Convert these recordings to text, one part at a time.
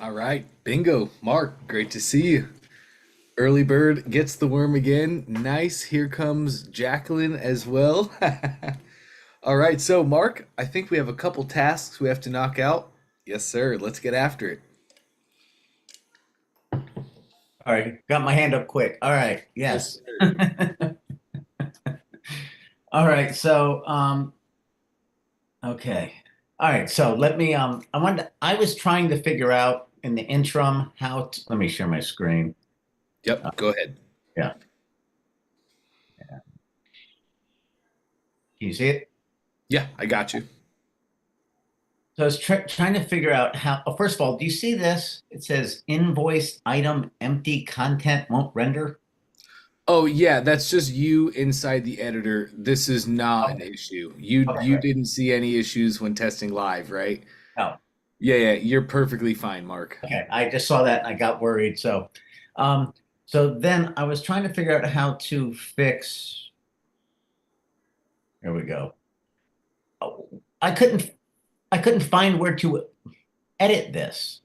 All right, bingo. Mark, great to see you. Early bird gets the worm again. Nice. Here comes Jacqueline as well. All right, so Mark, I think we have a couple tasks we have to knock out. Yes, sir. Let's get after it. All right, got my hand up quick. All right, Yes, yes. sir. All right, okay. All right, so let me I was trying to figure out in the interim let me share my screen. Uh, Yep, go ahead. yeah. Yeah. Can you see it? Yeah, I got you. So I was trying to figure out first of all, do you see this? It says invoice item empty content won't render. Oh yeah, that's just you inside the editor. This is not an Okay. issue. You Okay, didn't see any issues when testing live, right? no. Yeah, you're perfectly fine, Mark. Okay, I just saw that and I got worried. Um, so then I was trying to figure out how to fix. Here we go. Oh, I couldn't find where to edit this.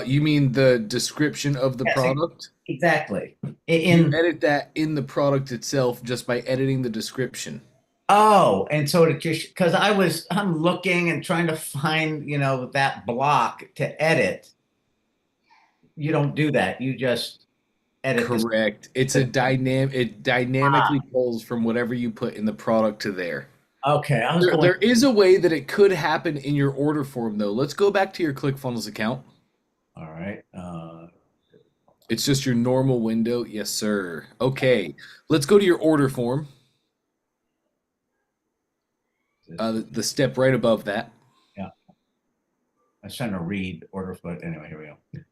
You mean the description of the Yes, product? exactly. You In edit that in the product itself just by editing the description. Oh, and so it just because I'm looking and trying to find, that block to edit. You don't do that. You just edit this. Correct. It's a dynamic, it dynamically pulls from whatever you put in the product to there. Okay, I was There, going. there is a way that it could happen in your order form though. Let's go back to your ClickFunnels account. All right. It's just your normal window. Yes, sir. Okay. Let's go to your order form. The step right above that. Yeah. I was trying to read order foot. Anyway, here we go.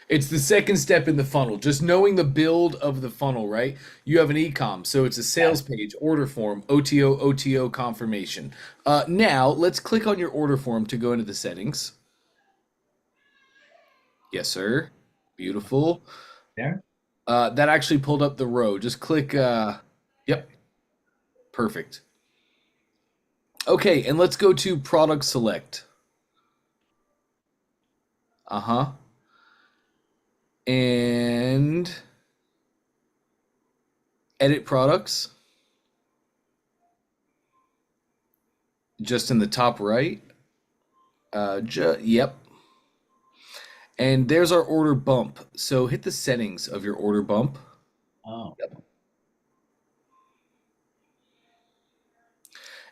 It's the second step in the funnel. Just knowing the build of the funnel, right? You have an ecom, so it's a Yeah. sales page, order form, OTO confirmation. Now, let's click on your order form to go into the settings. Yes, sir. Beautiful. There. That actually pulled up the row. Just click, yep, perfect. Okay, and let's go to product select. Uh-huh. And edit products. Just in the top right. Yep. And there's our order bump. So hit the settings of your order bump. Oh.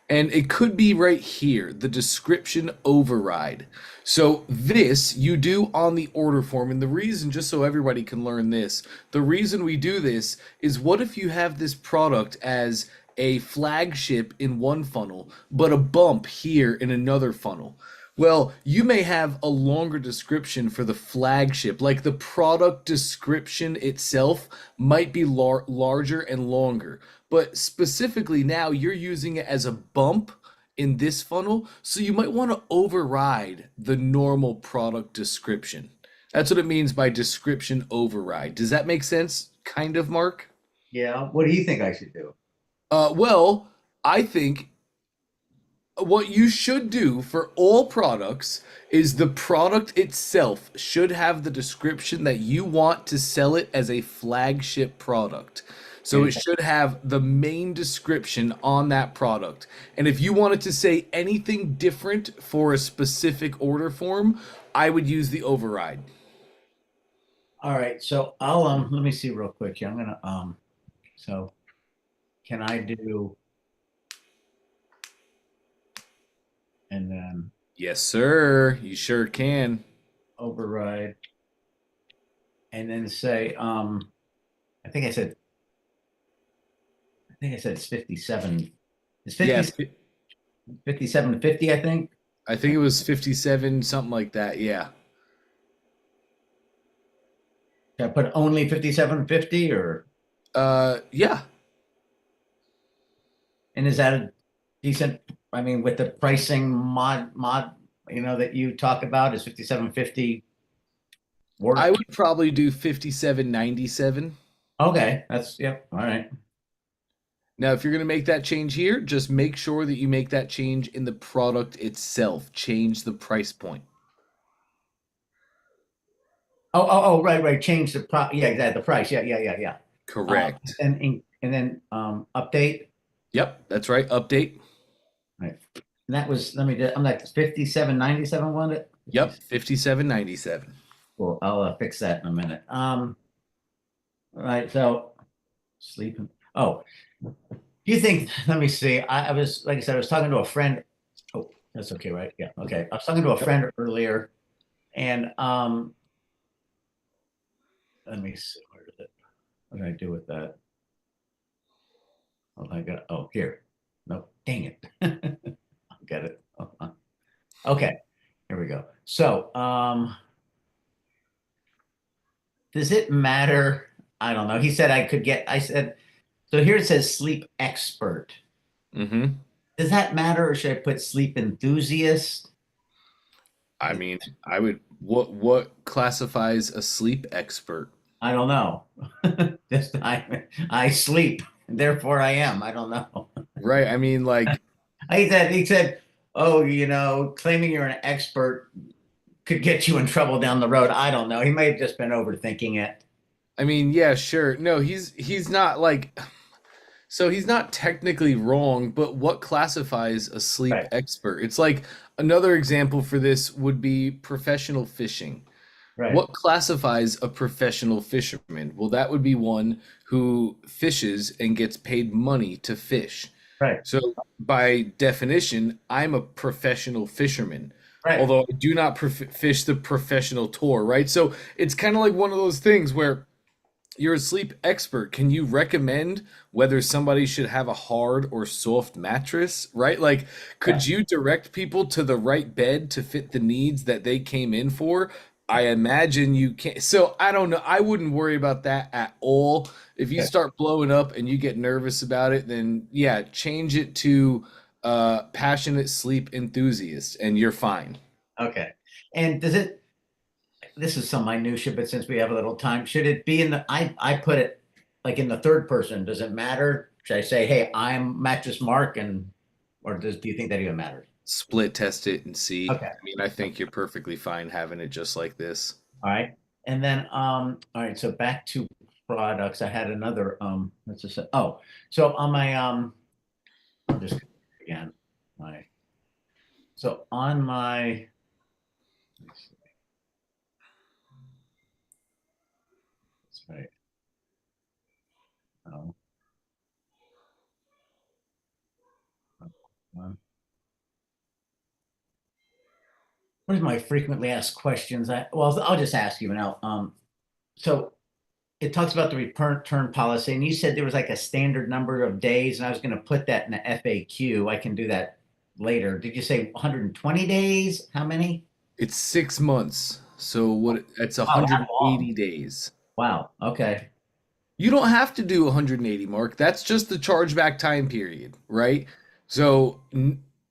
And it could be right here, the description override. So this you do on the order form. And the reason, just so everybody can learn this, the reason we do this is what if you have this product as a flagship in one funnel, but a bump here in another funnel? Well, you may have a longer description for the flagship, like the product description itself might be larger and longer. But specifically now, you're using it as a bump in this funnel, so you might want to override the normal product description. That's what it means by description override. Does that make sense? Kind of, Mark? Yeah. What do you think I should do? Well, I think what you should do for all products is the product itself should have the description that you want to sell it as a flagship product. So it And should have the main description on that product. And if you wanted to say anything different for a specific order form, I would use the override. all right. So I'll let me see real quick here. I'm gonna so can I do and then Yes, sir. You sure can. override and then say I think I said it's 57. It's Yeah, 50 57.50, I think. I think it was 57, something like that. Yeah. Should I put only 57.50 or Yeah. and is that a decent I mean with the pricing mod that you talk about is 57.50 I work? would probably do 57.97. Okay, that's yep. All right. Now, if you're going to make that change here, just make sure that you make that change in the product itself. Change the price point. Right, right. Change the yeah, exactly. The price. Yeah, yeah, yeah, yeah. Correct. And then update. Yep, that's right. Update. Right. And that was, let me just, I'm like 57.97 one it. Yep, 57.97. Cool. I'll fix that in a minute. All right. So sleeping. Oh, do you think, let me see. I was, like I said, I was talking to a friend. Oh, that's okay, right? Yeah. Okay. I was talking to a Yep. friend earlier and let me see. Where is it? What did I do with that? Oh, I got, oh, here. No, dang it. I'll get it. Okay. Here we go. So, does it matter? I don't know. He said I could get, I said, so here it says sleep expert. Mm-hmm. Does that matter or should I put sleep enthusiast? I mean, I would what classifies a sleep expert? I don't know. Just I sleep, therefore I am. I don't know. Right. I mean, like, He said, oh, claiming you're an expert could get you in trouble down the road. I don't know. He may have just been overthinking it. I mean, yeah, sure. No, he's not like so he's not technically wrong, but what classifies a sleep Right, expert? It's like another example for this would be professional fishing. right, What classifies a professional fisherman? Well, that would be one who fishes and gets paid money to fish. right, So, by definition, I'm a professional fisherman, right. although I do not fish the professional tour, right? So, it's kind of like one of those things where you're a sleep expert. Can you recommend whether somebody should have a hard or soft mattress, right? Like, Yeah. could you direct people to the right bed to fit the needs that they came in for? I imagine you can't. So, I don't know. I wouldn't worry about that at all. If you Okay. start blowing up and you get nervous about it, then yeah, change it to passionate sleep enthusiast and you're fine. Okay. And this is some minutia, but since we have a little time, should it be in I put it like in the third person. Does it matter? Should I say, hey, I'm Mattress Mark or do you think that even matters? Split test it and see. Okay. I mean, I think you're perfectly fine having it just like this. All right. And then, all right, so back to products. I had another, let's just say, oh, so on my, I'll just again, my, so on my, let's see, that's right. Oh, um, what is my frequently asked questions? Well, I'll just ask you now. So it talks about the return policy, and you said there was like a standard number of days, and I was going to put that in the FAQ. I can do that later. Did you say 120 days? How many? It's 6 months. So what it's Wow, that long. 180 days. Wow. Okay. You don't have to do 180, Mark. That's just the chargeback time period, right? So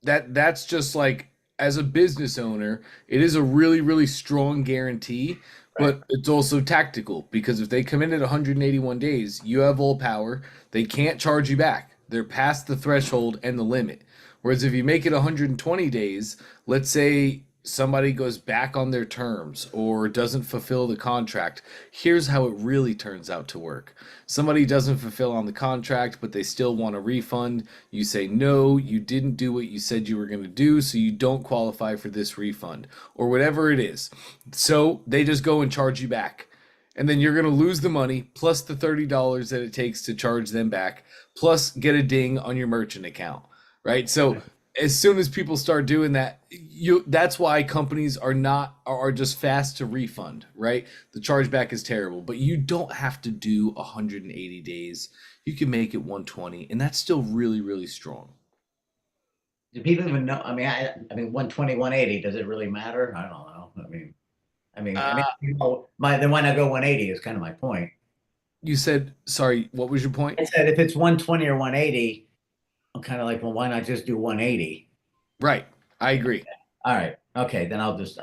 that's just like as a business owner, it is a really, really strong guarantee, Right. but it's also tactical because if they come in at 181 days, you have all power. They can't charge you back. They're past the threshold and the limit. Whereas if you make it 120 days, let's say somebody goes back on their terms or doesn't fulfill the contract, here's how it really turns out to work. Somebody doesn't fulfill on the contract, but they still want a refund. You say, no, you didn't do what you said you were going to do, so you don't qualify for this refund, or whatever it is. So they just go and charge you back. And then you're going to lose the money plus the $30 that it takes to charge them back, plus get a ding on your merchant account, right? So as soon as people start doing that, you that's why companies are just fast to refund, right? The chargeback is terrible, but you don't have to do 180 days. You can make it 120, and that's still really, really strong. Do people even know? I mean, 120, 180, does it really matter? I don't know. I mean, Uh, then why not go 180 is kind of my point. you said, sorry, what was your point? I said if it's 120 or 180, I'm kind of like, well, why not just do 180? Right. I agree. All right. Okay, then I'll just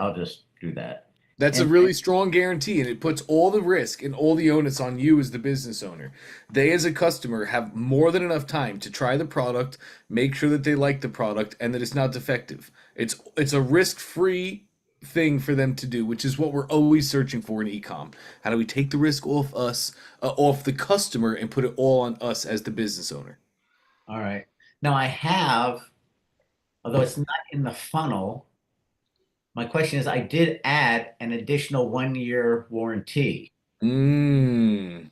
do that. That's a And really strong guarantee, and it puts all the risk and all the onus on you as the business owner. They, as a customer, have more than enough time to try the product, make sure that they like the product, and that it's not defective. It's a risk-free thing for them to do, which is what we're always searching for in ecom. How do we take the risk off us, off the customer, and put it all on us as the business owner? All right. Now I have, although it's not in the funnel, my question is I did add an additional 1 year warranty Mmm,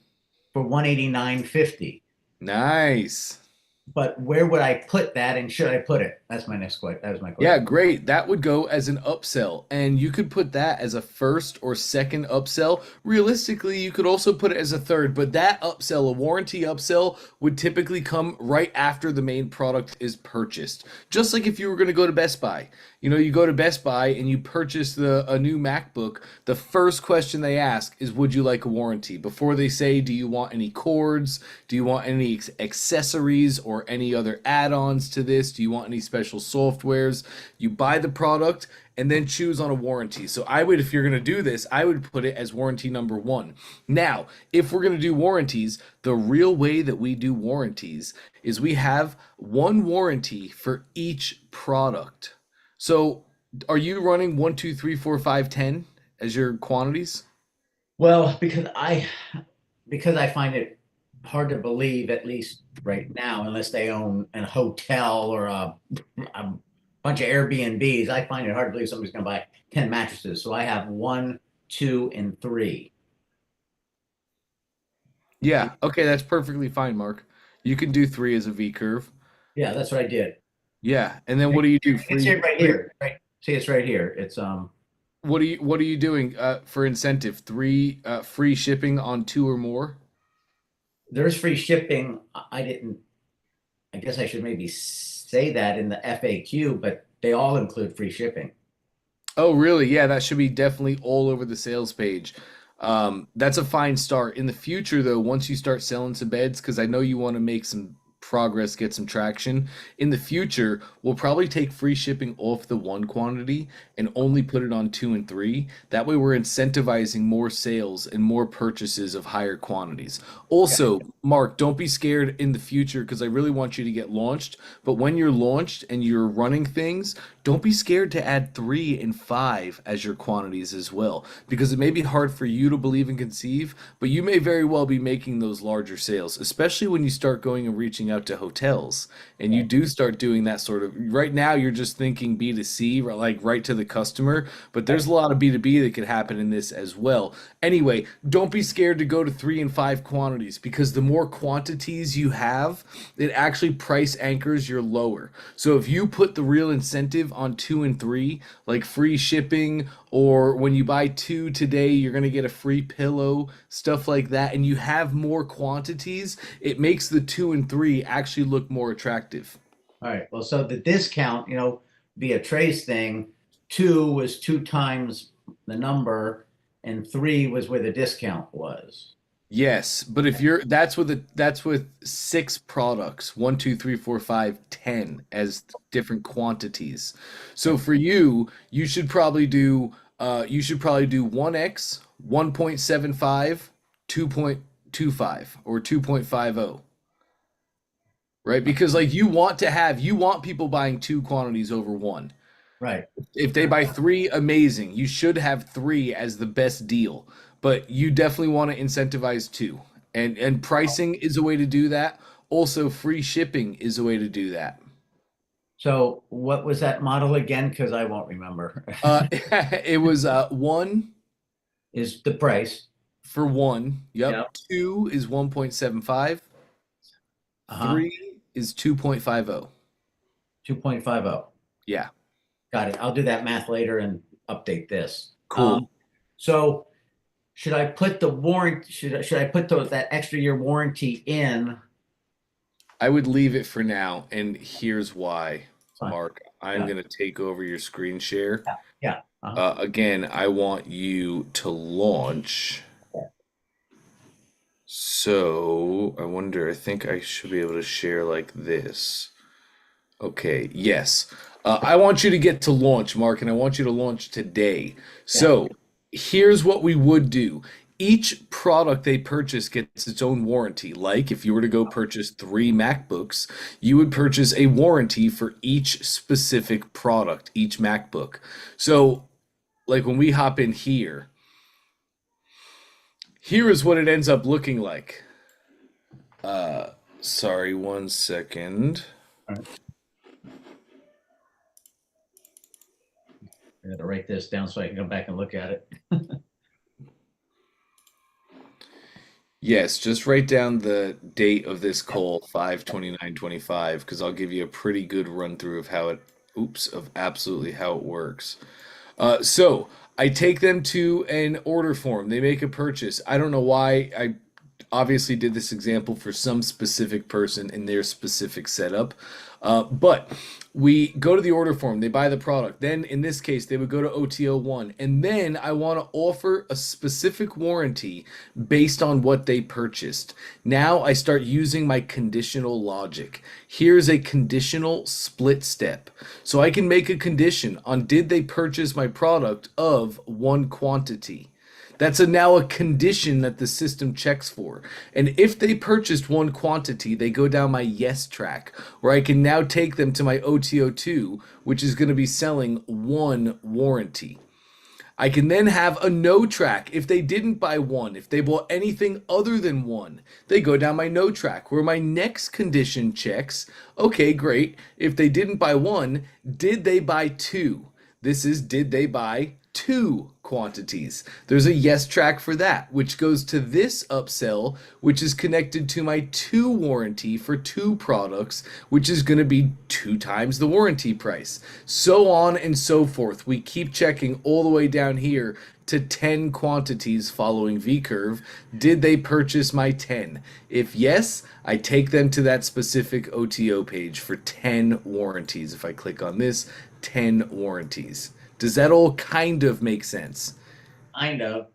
for 189.50. nice. But where would I put that and should I put it? That's my next question. That was my Yeah, question. great. That would go as an upsell, and you could put that as a first or second upsell. Realistically, you could also put it as a third, but that upsell, a warranty upsell, would typically come right after the main product is purchased. Just like if you were going to go to Best Buy. You know, you go to Best Buy and you purchase a new MacBook, the first question they ask is, would you like a warranty? Before they say, do you want any cords? Do you want any accessories or any other add-ons to this? Do you want any special softwares? You buy the product and then choose on a warranty. So I would, if you're going to do this, I would put it as warranty number one. Now, if we're going to do warranties, the real way that we do warranties is we have one warranty for each product. So are you running 1, 2, 3, 4, 5, 10 as your quantities? Well, because I find it hard to believe, at least right now, unless they own a hotel or a bunch of Airbnbs, I find it hard to believe somebody's going to buy 10 mattresses. So I have one, two, and three. Yeah, okay, that's perfectly fine, Mark. You can do three as a V curve. Yeah, that's what I did. Yeah, and then what do you do? It's Free, here right free. here. Right. See, it's right here. It's What are you doing for incentive? Three free shipping on two or more? there's free shipping. I didn't. I guess I should maybe say that in the FAQ, but they all include free shipping. Oh, really? Yeah, that should be definitely all over the sales page. That's a fine start. In the future, though, once you start selling some beds, because I know you want to make some progress, get some traction, in the future, we'll probably take free shipping off the one quantity and only put it on two and three. That way, we're incentivizing more sales and more purchases of higher quantities. Okay. Also, Mark, don't be scared in the future because I really want you to get launched. But when you're launched and you're running things, don't be scared to add 3 and 5 as your quantities as well, because it may be hard for you to believe and conceive, but you may very well be making those larger sales, especially when you start going and reaching out to hotels and you do start doing that sort of. Right now, you're just thinking B2C, like right to the customer, but there's a lot of B2B that could happen in this as well. Anyway, don't be scared to go to 3 and 5 quantities because the more quantities you have, it actually price anchors your lower. So if you put the real incentive on two and three, like free shipping, or when you buy two today, you're going to get a free pillow, stuff like that, and you have more quantities, it makes the two and three actually look more attractive. All right. Well, so the discount, via Trey's thing, two was two times the number, and three was where the discount was. Yes, but if you're that's with 6 products, 1, 2, 3, 4, 5, 10 as different quantities. So for you, you should probably do 1x, 1.75, 2.25, or 2.50, right? Because like you want people buying two quantities over one. Right. If they buy three, amazing. You should have three as the best deal, but you definitely want to incentivize two. And pricing is a way to do that. Also, free shipping is a way to do that. So what was that model again? Because I won't remember. It was one Is the price. for one. Yep. Yep. Two is 1.75. Uh-huh. Three is 2.50. 2.50. Yeah. Got it. I'll do that math later and update this. Cool. So should I put the warrant, should I put that extra year warranty in? I would leave it for now, and here's why, Fine. Mark. I'm Yeah. gonna take over your screen share. Yeah. Yeah. Again, I want you to launch. Okay. So I wonder, I think I should be able to share like this. Okay, yes. I want you to get to launch, Mark, and I want you to launch today. Yeah. So here's what we would do. Each product they purchase gets its own warranty. Like if you were to go purchase 3 MacBooks, you would purchase a warranty for each specific product, each MacBook. So like when we hop in here, here is what it ends up looking like. Sorry, 1 second. All right. I got to write this down so I can go back and look at it. Yes, just write down the date of this call, 5/29/25, because I'll give you a pretty good run through of how it, oops, of absolutely how it works. So I take them to an order form. They make a purchase. I don't know why I obviously did this example for some specific person in their specific setup. But we go to the order form, they buy the product. Then in this case, they would go to OTO1. And then I want to offer a specific warranty based on what they purchased. Now I start using my conditional logic. Here's a conditional split step. So I can make a condition on did they purchase my product of one quantity. That's now a condition that the system checks for. And if they purchased one quantity, they go down my yes track, where I can now take them to my OTO2, which is going to be selling one warranty. I can then have a no track if they didn't buy one. If they bought anything other than one, they go down my no track, where my next condition checks, okay, great. If they didn't buy one, did they buy two? This is, did they buy two quantities? There's a yes track for that, which goes to this upsell, which is connected to my two warranty for two products, which is going to be 2 times the warranty price. So on and so forth. We keep checking all the way down here to 10 quantities following V curve. Did they purchase my 10? If yes, I take them to that specific OTO page for 10 warranties. If I click on this, 10 warranties. Does that all kind of make sense? Kind of.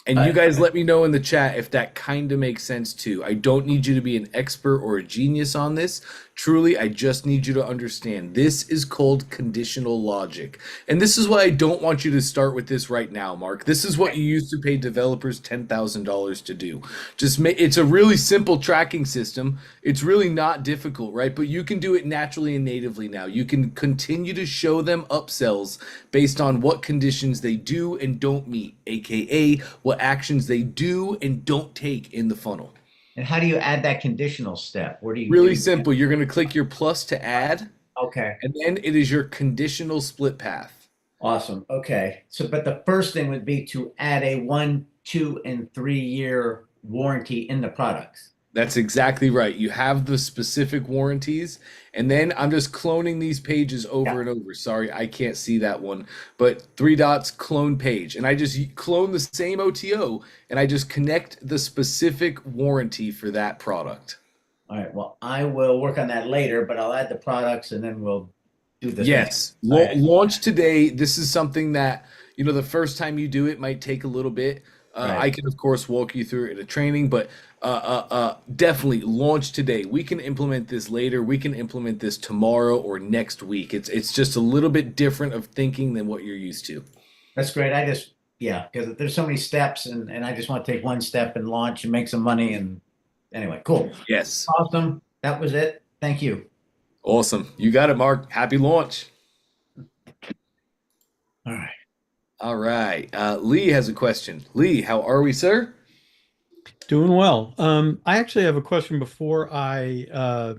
And you guys let me know in the chat if that kind of makes sense too. I don't need you to be an expert or a genius on this. Truly, I just need you to understand. This is called conditional logic. And this is why I don't want you to start with this right now, Mark. This is what you used to pay developers $10,000 to do. It's a really simple tracking system. It's really not difficult, right? But you can do it naturally and natively now. You can continue to show them upsells based on what conditions they do and don't meet, aka what actions they do and don't take in the funnel. And how do you add that conditional step? Where do you Really do simple. You're going to click your plus to add, Okay. and then it is your conditional split path. Awesome. Okay. So, but the first thing would be to add a 1, 2, and 3 year warranty in the products. That's exactly right. You have the specific warranties, and then I'm just cloning these pages over and over. Sorry, I can't see that one, but 3 dots, clone page. And I just clone the same OTO, and I just connect the specific warranty for that product. All right. Well, I will work on that later, but I'll add the products and then we'll do the Yes, thing. All right. launch today. This is something that, the first time you do it might take a little bit. Right. I can, of course, walk you through it in a training, but definitely launch today. We can implement this later. We can implement this tomorrow or next week. It's just a little bit different of thinking than what you're used to. That's great. Yeah, because there's so many steps and I just want to take one step and launch and make some money. And anyway, cool. Yes. Awesome. That was it. Thank you. Awesome. You got it, Mark. Happy launch. All right. All right. Lee has a question. Lee, how are we, sir? Doing well. I actually have a question before I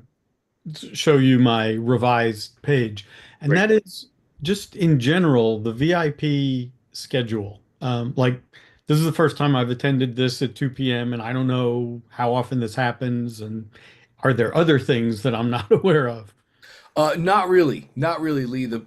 show you my revised page, and Great. that is just in general, the VIP schedule. Like this is the first time I've attended this at 2 p.m. and I don't know how often this happens, and are there other things that I'm not aware of? Not really, not really, Lee. The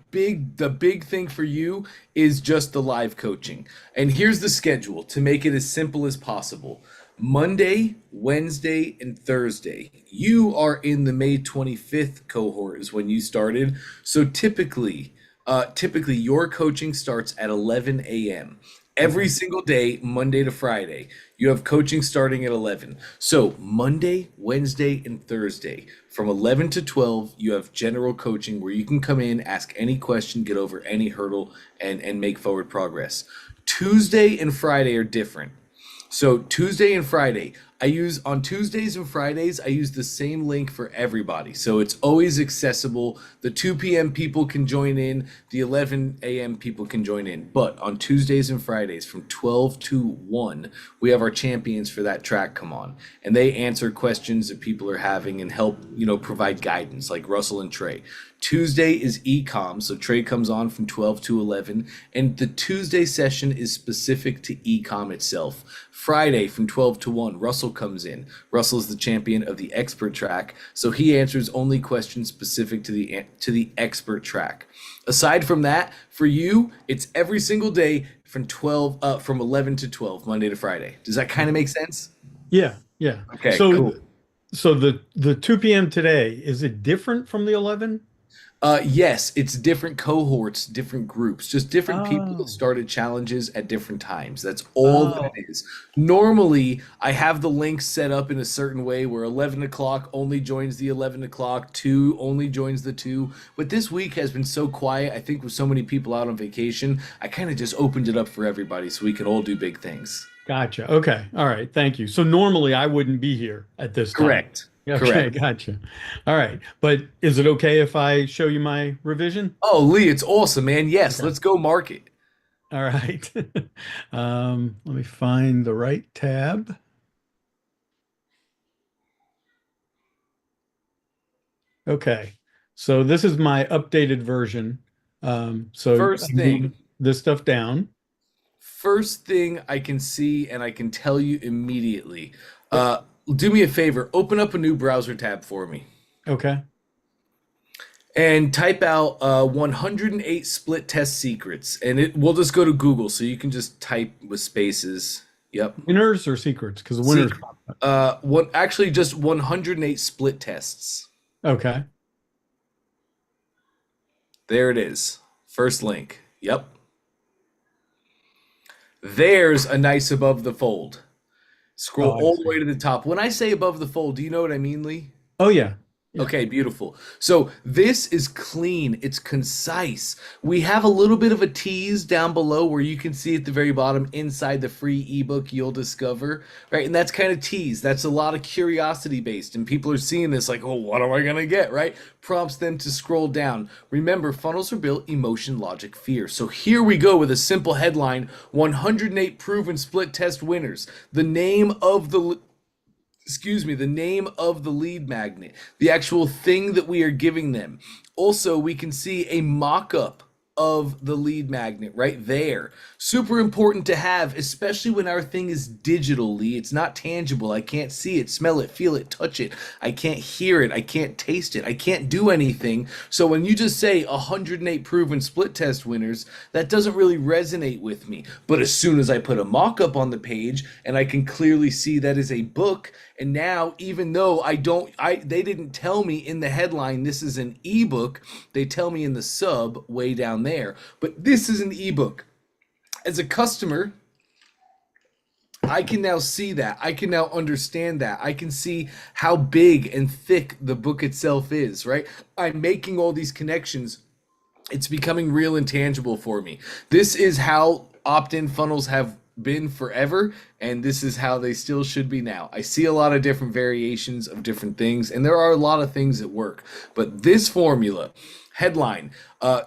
big thing for you is just the live coaching. And here's the schedule to make it as simple as possible. Monday, Wednesday, and Thursday. You are in the May 25th cohort is when you started. So typically your coaching starts at 11 a.m. Every single day, Monday to Friday, you have coaching starting at 11. So Monday, Wednesday, and Thursday, from 11 to 12, you have general coaching where you can come in, ask any question, get over any hurdle, and make forward progress. Tuesday and Friday are different. So Tuesday and Friday, I use on Tuesdays and Fridays, I use the same link for everybody. So it's always accessible. The 2 p.m. people can join in, the 11 a.m. people can join in. But on Tuesdays and Fridays from 12 to 1, we have our champions for that track come on. And they answer questions that people are having and help, provide guidance, like Russell and Trey. Tuesday is ecom, so Trey comes on from 12 to 11, and the Tuesday session is specific to ecom itself. Friday from 12 to 1, Russell comes in. Russell's the champion of the expert track, so he answers only questions specific to the expert track. Aside from that, for you, it's every single day from 11 to 12, Monday to Friday. Does that kind of make sense? Yeah, yeah. Okay, So cool. so the 2 p.m. today, is it different from the 11? Yes, it's different cohorts, different groups, just different people that Oh. started challenges at different times. That's all that Oh, it is. Normally, I have the links set up in a certain way where 11 o'clock only joins the 11 o'clock, 2 only joins the 2. But this week has been so quiet, I think with so many people out on vacation, I kind of just opened it up for everybody so we can all do big things. gotcha. Okay. All right. Thank you. So normally I wouldn't be here at this time. Correct. Okay, Correct. gotcha. All right. But is it okay if I show you my revision? Oh, Lee, it's awesome, man. Yes, Okay. let's go market. All right. Let me find the right tab. Okay. So this is my updated version. So I First moved thing, this stuff down. First thing I can see and I can tell you immediately. Yep. Uh, do me a favor, open up a new browser tab for me Okay. and type out 108 split test secrets. And we'll just go to Google so you can just type with spaces. Yep. Winners or secrets? Because the winners. Secret. Actually just 108 split tests. Okay. There it is. First link. Yep. There's a nice above the fold. Scroll Oh, I all the see. way to the top. When I say above the fold, do you know what I mean, Lee? Oh, yeah. Yeah. Okay, beautiful. So this is clean. It's concise. We have a little bit of a tease down below where you can see at the very bottom inside the free ebook you'll discover, right? And that's kind of tease. That's a lot of curiosity based. And people are seeing this like, oh, what am I going to get, right? Prompts them to scroll down. Remember, funnels are built emotion, logic, fear. So here we go with a simple headline, 108 proven split test winners. The name of the name of the lead magnet, the actual thing that we are giving them. Also, we can see a mock-up of the lead magnet right there. Super important to have, especially when our thing is digitally. It's not tangible. I can't see it, smell it, feel it, touch it. I can't hear it. I can't taste it. I can't do anything. So when you just say 108 proven split test winners, that doesn't really resonate with me. But as soon as I put a mock-up on the page and I can clearly see that is a book, and now even though they didn't tell me in the headline this is an ebook, they tell me in the sub way down there. But this is an ebook. As a customer, I can now see that. I can now understand that. I can see how big and thick the book itself is, right? I'm making all these connections. It's becoming real and tangible for me. This is how opt-in funnels have been forever, and this is how they still should be now. I see a lot of different variations of different things, and there are a lot of things that work. But this formula, headline,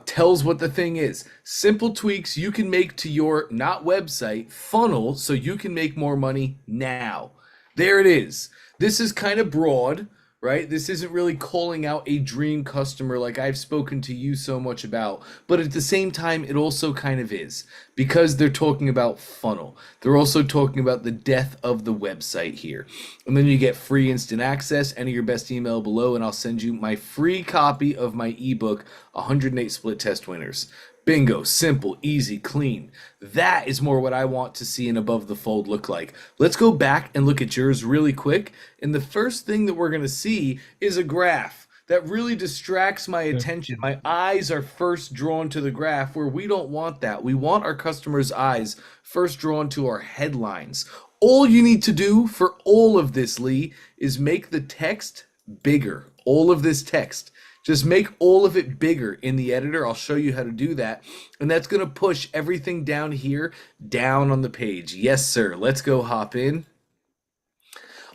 tells what the thing is. Simple tweaks you can make to your, not website, funnel so you can make more money now. There it is. This is kind of broad, right? This isn't really calling out a dream customer like I've spoken to you so much about, but at the same time, it also kind of is because they're talking about funnel. They're also talking about the death of the website here. And then you get free instant access, enter your best email below, and I'll send you my free copy of my ebook, 108 Split Test Winners. Bingo, simple, easy, clean. That is more what I want to see an above the fold look like. Let's go back and look at yours really quick. And the first thing that we're going to see is a graph that really distracts my attention. My eyes are first drawn to the graph where we don't want that. We want our customers' eyes first drawn to our headlines. All you need to do for all of this, Lee, is make the text bigger. All of this text. Just make all of it bigger in the editor. I'll show you how to do that. And that's going to push everything down here, down on the page. Yes, sir. Let's go hop in.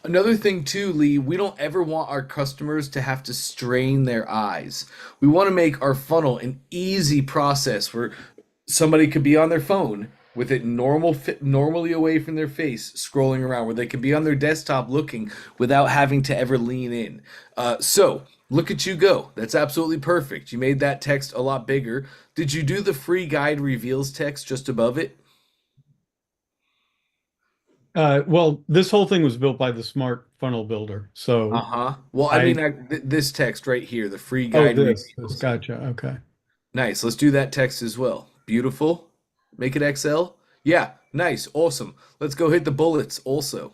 Another thing too, Lee, we don't ever want our customers to have to strain their eyes. We want to make our funnel an easy process where somebody could be on their phone with it normally away from their face, scrolling around, where they could be on their desktop looking without having to ever lean in. So look at you go. That's absolutely perfect. You made that text a lot bigger. Did you do the free guide reveals text just above it? Well, this whole thing was built by the Smart Funnel Builder. So Uh-huh. Well, I mean, I, this text right here, the free oh, guide this, reveals. gotcha. Okay. Nice. Let's do that text as well. Beautiful. Make it XL. Yeah, nice. Awesome. Let's go hit the bullets also.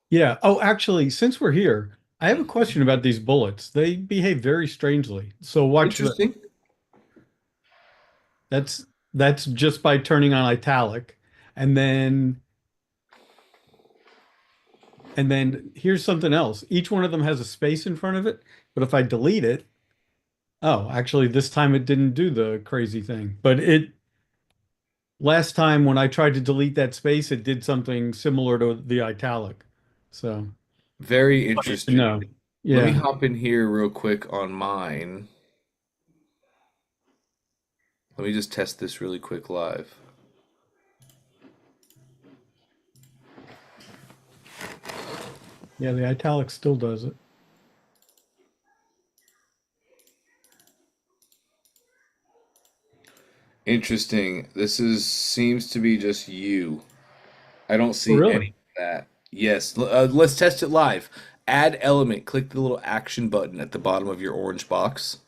Yeah. Oh, actually, since we're here, I have a question about these bullets. They behave very strangely. So watch this. Interesting. That's just by turning on italic. And then and then here's something else. Each one of them has a space in front of it, but if I delete it, oh, actually this time it didn't do the crazy thing. But it last time when I tried to delete that space, it did something similar to the italic. So, Very no. interesting. Let me Yeah. hop in here real quick on mine. Let me just test this really quick live. Yeah, the italic still does it. Interesting. This is seems to be just you. I don't Oh, see any really? of that. Yes. Let's test it live. Add element. Click the little action button at the bottom of your orange box.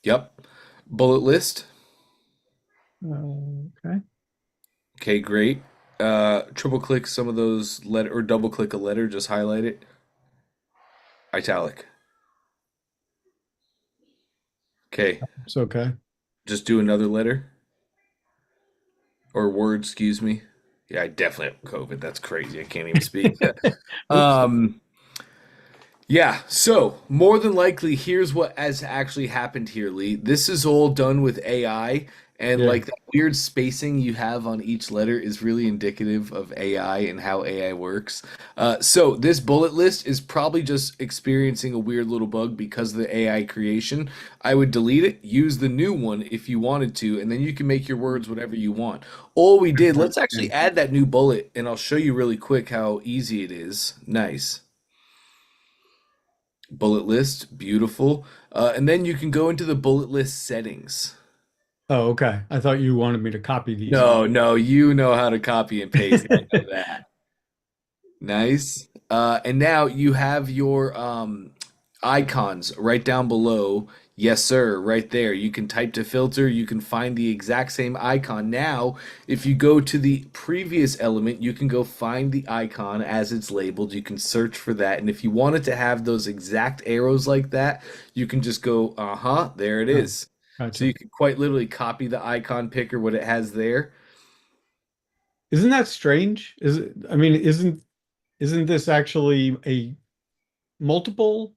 Yep. Bullet list. Okay. Okay, great. Triple click some of those letter or double click a letter, just highlight it. Italic. Okay, It's okay. just do another letter or word, excuse me. Yeah, I definitely have COVID. That's crazy. I can't even speak. Oops. Um, Yeah, so more than likely, here's what has actually happened here, Lee. This is all done with AI, and Yeah. like that weird spacing you have on each letter is really indicative of AI and how AI works. So this bullet list is probably just experiencing a weird little bug because of the AI creation. I would delete it, use the new one if you wanted to, and then you can make your words whatever you want. All we did, let's Yeah. actually add that new bullet, and I'll show you really quick how easy it is. Nice. Bullet list, beautiful. And then you can go into the bullet list settings. Oh, okay. I thought you wanted me to copy these. No, no, you know how to copy and paste. I know that. Nice. And now you have your icons right down below. Yes, sir, right there. You can type to filter. You can find the exact same icon. Now, if you go to the previous element, you can go find the icon as it's labeled. You can search for that. And if you wanted to have those exact arrows like that, you can just go, uh-huh, there it Oh, is. So gotcha. you can quite literally copy the icon picker, what it has there. Isn't that strange? Is it, I mean, isn't this actually a multiple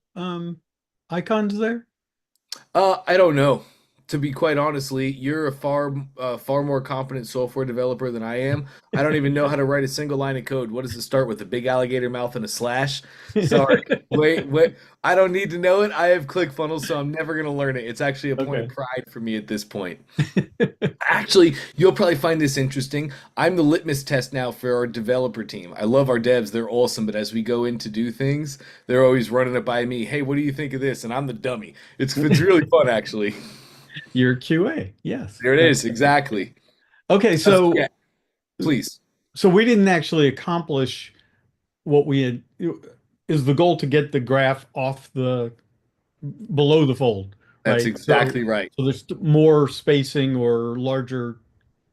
icons there? I don't know. To be quite honestly, you're a far more competent software developer than I am. I don't even know how to write a single line of code. What does it start with? A big alligator mouth and a slash? Sorry. Wait, wait. I don't need to know it. I have ClickFunnels, so I'm never gonna learn it. It's actually a point of Okay. pride for me at this point. Actually, you'll probably find this interesting. I'm the litmus test now for our developer team. I love our devs, they're awesome, but as we go in to do things, they're always running it by me. Hey, what do you think of this? And I'm the dummy. It's really fun actually. Your QA. Yes. There it is, exactly. Okay, Yeah, so please. we didn't actually accomplish what we had. Is the goal to get the graph off the below the fold, That's right? So exactly right. there's more spacing or larger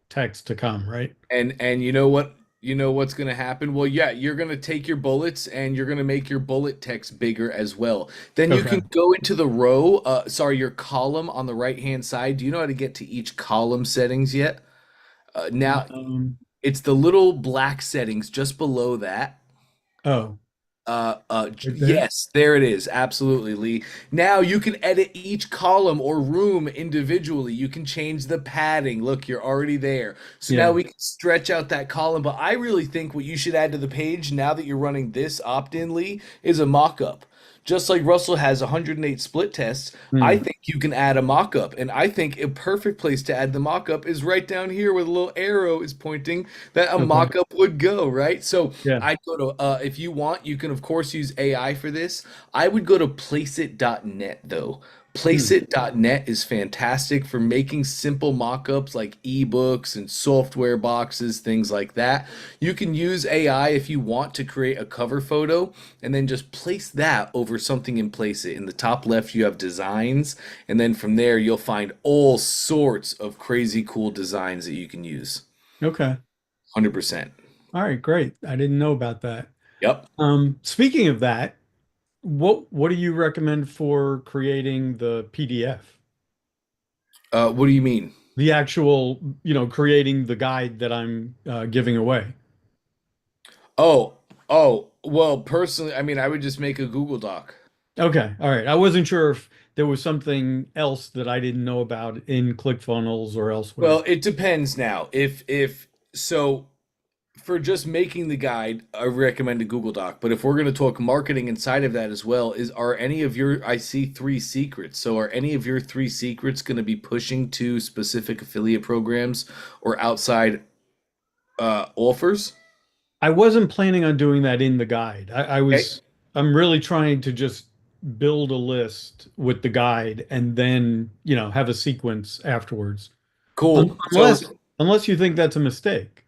text to come, right? And you know what? You know what's going to happen? Well, yeah, you're going to take your bullets and you're going to make your bullet text bigger as well. Then you Okay. can go into the row, sorry, your column on the right-hand side. Do you know how to get to each column settings yet? Now Um, it's the little black settings just below that. oh, right there? Yes, there it is. Absolutely, Lee. Now you can edit each column or room individually. You can change the padding. Look, you're already there. So now Yeah. we can stretch out that column. But I really think what you should add to the page now that you're running this opt-in, Lee, is a mock-up. Just like Russell has 108 split tests, I Hmm. think you can add a mock-up. And I think a perfect place to add the mock-up is right down here where the little arrow is pointing that a Okay. mock-up would go, right? So Yeah. I'd go to, if you want, you can of course use AI for this. I would go to placeit.net though. Hmm. Placeit.net is fantastic for making simple mock-ups like ebooks and software boxes, things like that. You can use AI if you want to create a cover photo and then just place that over something in Placeit. In the top left, you have designs, and then from there, you'll find all sorts of crazy cool designs that you can use. Okay. 100%. All right, great. I didn't know about that. Yep. Speaking of that, what do you recommend for creating the PDF? What do you mean? The actual, creating the guide that I'm giving away. Oh, well, personally, I mean, I would just make a Google Doc. Okay, all right. I wasn't sure if there was something else that I didn't know about in ClickFunnels or elsewhere. Well, it depends now. If so for just making the guide, I recommend a Google Doc. But if we're going to talk marketing inside of that as well, are any of your I see three secrets. So are any of your three secrets going to be pushing to specific affiliate programs or outside offers? I wasn't planning on doing that in the guide. Okay, I'm really trying to just build a list with the guide and then, have a sequence afterwards. cool. So Unless you think that's a mistake.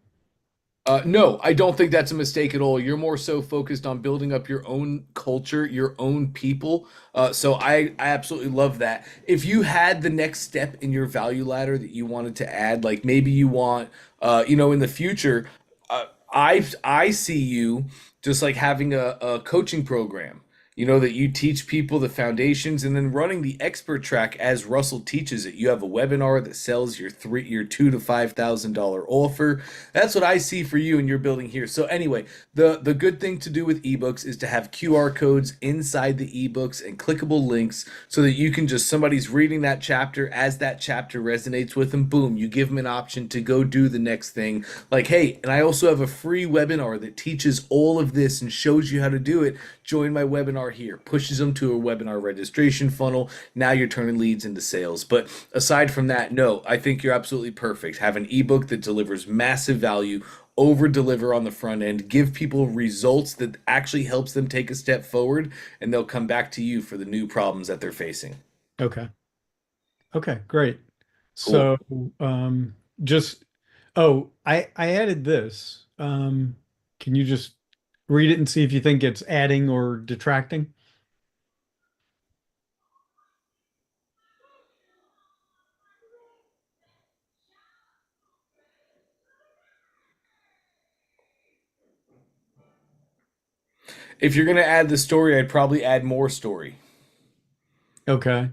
no, I don't think that's a mistake at all. You're more so focused on building up your own culture, your own people. So I absolutely love that. If you had the next step in your value ladder that you wanted to add, like maybe you want, in the future, I see you just like having a coaching program. That you teach people the foundations and then running the expert track as Russell teaches it. You have a webinar that sells your $2,000 to $5,000 offer. That's what I see for you and you're building here. So anyway, the good thing to do with ebooks is to have QR codes inside the ebooks and clickable links so that you can just somebody's reading that chapter as that chapter resonates with them, boom, you give them an option to go do the next thing. Like, hey, and I also have a free webinar that teaches all of this and shows you how to do it. Join my webinar here. Pushes them to a webinar registration funnel. Now you're turning leads into sales. But aside from that, no, I think you're absolutely perfect. Have an ebook that delivers massive value, over deliver on the front end, give people results that actually helps them take a step forward, and they'll come back to you for the new problems that they're facing. Okay. Okay, great. Cool. So, just, oh, I added this. Can you just read it and see if you think it's adding or detracting? If you're going to add the story, I'd probably add more story. Okay.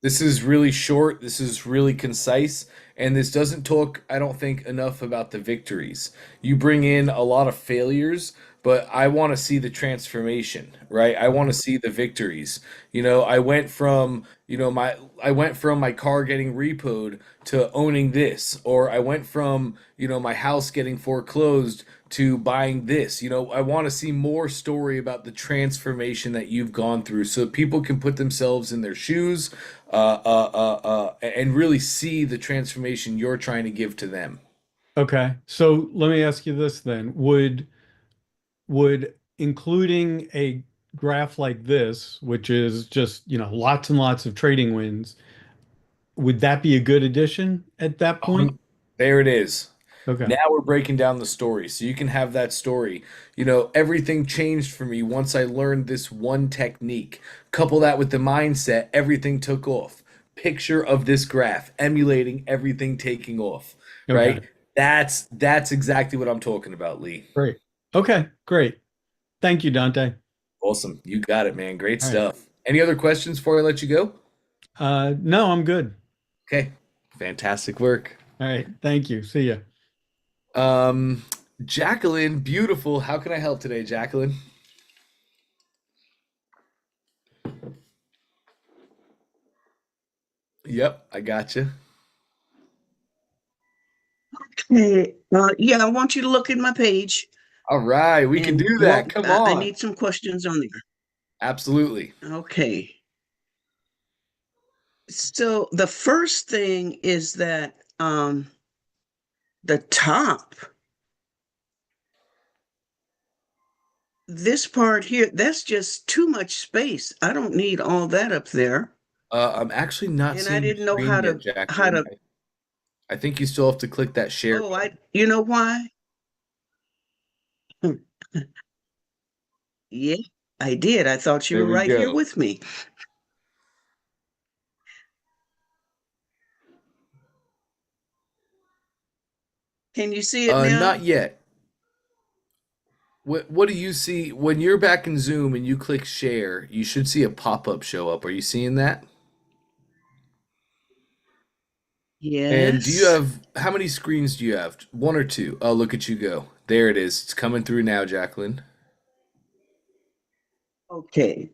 This is really short, this is really concise, and this doesn't talk, I don't think, enough about the victories. You bring in a lot of failures, but I want to see the transformation, right? I want to see the victories. I went from my car getting repoed to owning this, or I went from, my house getting foreclosed to buying this. I want to see more story about the transformation that you've gone through so people can put themselves in their shoes and really see the transformation you're trying to give to them. Okay. So let me ask you this then. Would including a graph like this, which is just, lots and lots of trading wins, would that be a good addition at that point? There it is. Okay. Now we're breaking down the story. So you can have that story. Everything changed for me once I learned this one technique. Couple that with the mindset, everything took off. Picture of this graph emulating everything taking off, Okay. right? That's exactly what I'm talking about, Lee. Great. Okay, great. Thank you, Dante. Awesome. You got it, man. Great All right. stuff. Any other questions before I let you go? No, I'm good. Okay. Fantastic work. All right. Thank you. See ya. Um, Jacqueline, beautiful. How can I help today, Jacqueline? Yep, I gotcha. Okay. Yeah, I want you to look at my page All right, we can and do that. walk. Come I on. need some questions on Absolutely. there. Okay. So the first thing is that the top, this part here, that's just too much space. I don't need all that up there. I'm actually not And I seeing your didn't know screen yet, how Jacqueline. to, I think you still have to click that share oh, button. you know why? Yeah, I did. I thought you There were we right here go. with me. Can you see it Not now? yet. What do you see when you're back in Zoom and you click share? You should see a pop-up show up. Are you seeing that? And do you Yes. have how many screens do you have? One or two? Oh, look at you go. There it is. It's coming through now, Jacqueline. Okay.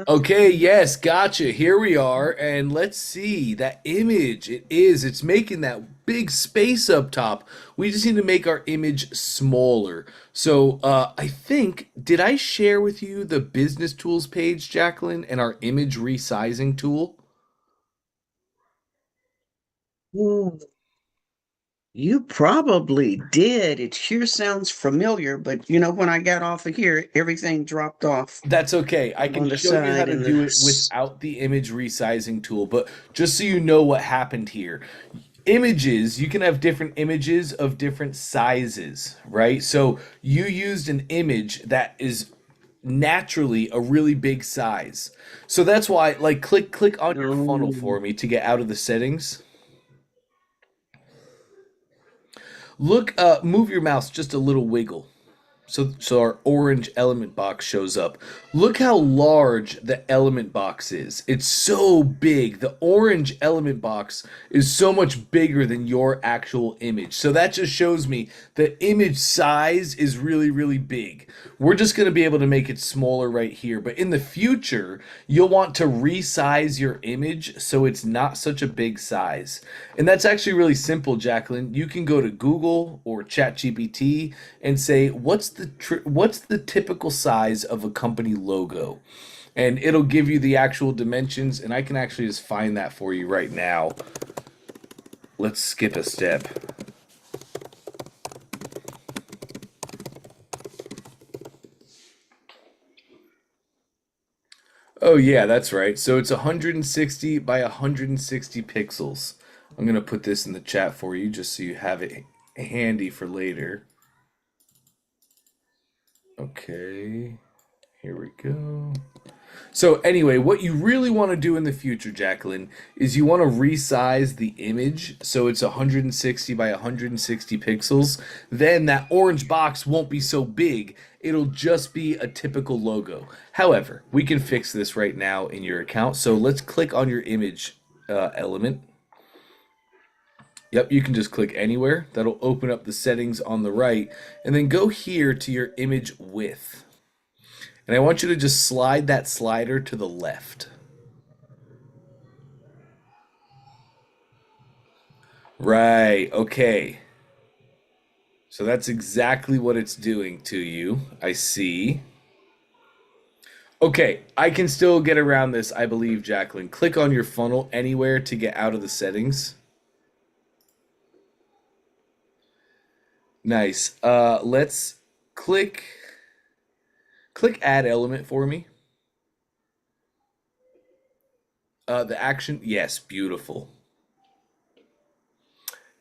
Okay, yes, gotcha. Here we are, and let's see that image. It's making that big space up top. We just need to make our image smaller. So, I think, did I share with you the business tools page, Jacqueline, and our image resizing tool? Ooh, you probably did. It sure sounds familiar, but when I got off of here, everything dropped off That's okay. I can on the show you how side to and do it without the image resizing tool, but just so you know what happened here. Images, you can have different images of different sizes, right? So you used an image that is naturally a really big size. So that's why like click on your funnel no. for me to get out of the settings. Look move your mouse just a little wiggle. So our orange element box shows up. Look how large the element box is. It's so big. The orange element box is so much bigger than your actual image. So that just shows me the image size is really, really big. We're just going to be able to make it smaller right here. But in the future, you'll want to resize your image so it's not such a big size. And that's actually really simple, Jacqueline. You can go to Google or ChatGPT and say, what's the typical size of a company logo? And it'll give you the actual dimensions, and I can actually just find that for you right now. Let's skip a step. Oh yeah, that's right. So it's 160 by 160 pixels. I'm gonna put this in the chat for you just so you have it handy for later. Okay, here we go. So anyway, what you really want to do in the future, Jacqueline, is you want to resize the image so it's 160 by 160 pixels. Then that orange box won't be so big. It'll just be a typical logo. However, we can fix this right now in your account. So let's click on your image element. Yep, you can just click anywhere. That'll open up the settings on the right. And then go here to your image width. And I want you to just slide that slider to the left. Right, okay. So that's exactly what it's doing to you. I see. Okay, I can still get around this, I believe, Jacqueline. Click on your funnel anywhere to get out of the settings. Nice. Let's click click add element for me. The action, yes, beautiful.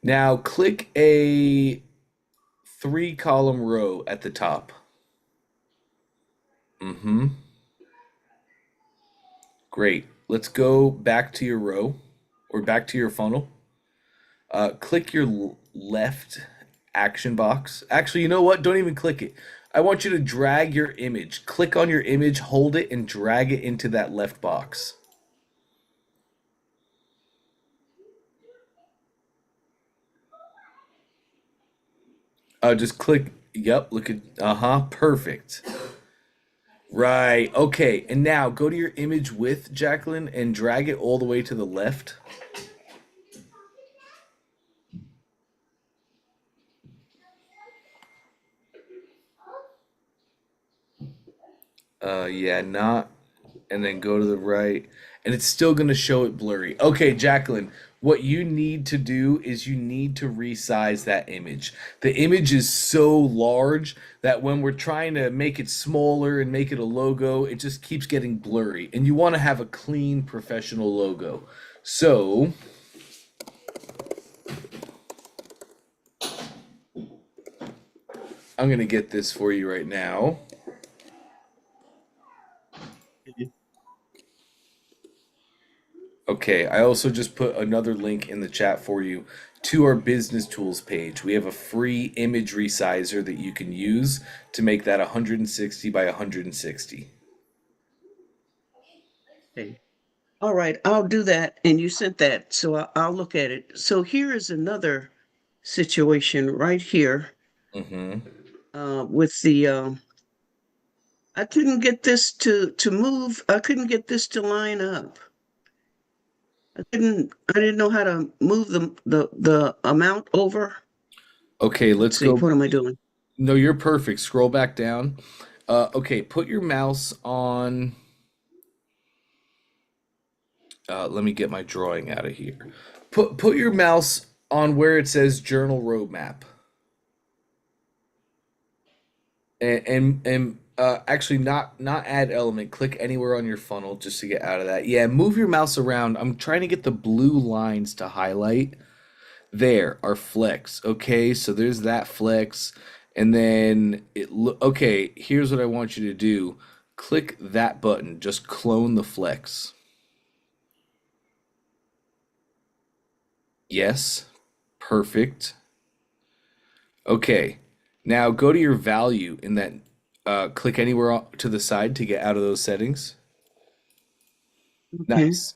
Now click a three column row at the top. Mm-hmm. Great. Let's go back to your row or back to your funnel. Click your left action box. Actually, you know what? Don't even click it. I want you to drag your image. Click on your image, hold it, and drag it into that left box. Just click. Yep, look at. Uh-huh, perfect. Right. Okay. And now go to your image width, Jacqueline, and drag it all the way to the left. Yeah, not. And then go to the right. And it's still going to show it blurry. Okay, Jacqueline, what you need to do is you need to resize that image. The image is so large that when we're trying to make it smaller and make it a logo, it just keeps getting blurry. And you want to have a clean, professional logo. So, I'm going to get this for you right now. Okay, I also just put another link in the chat for you to our business tools page. We have a free image resizer that you can use to make that 160 by 160. Okay. All right, I'll do that. And you sent that, so I'll look at it. So here is another situation right here Mm-hmm. with the I couldn't get this to move. I couldn't get this to line up. I didn't know how to move the amount over. Okay, Let's let's see, go. what am I doing? No, you're perfect. Scroll back down. Okay, put your mouse on. Let me get my drawing out of here. Put your mouse on where it says Journal Roadmap. And actually not add element. Click anywhere on your funnel just to get out of that. Yeah, move your mouse around. I'm trying to get the blue lines to highlight. There are flex. Okay, so there's that flex. And then okay, here's what I want you to do. Click that button. Just clone the flex. Yes. Perfect. Okay. Now go to your value in that click anywhere to the side to get out of those settings. Okay. Nice.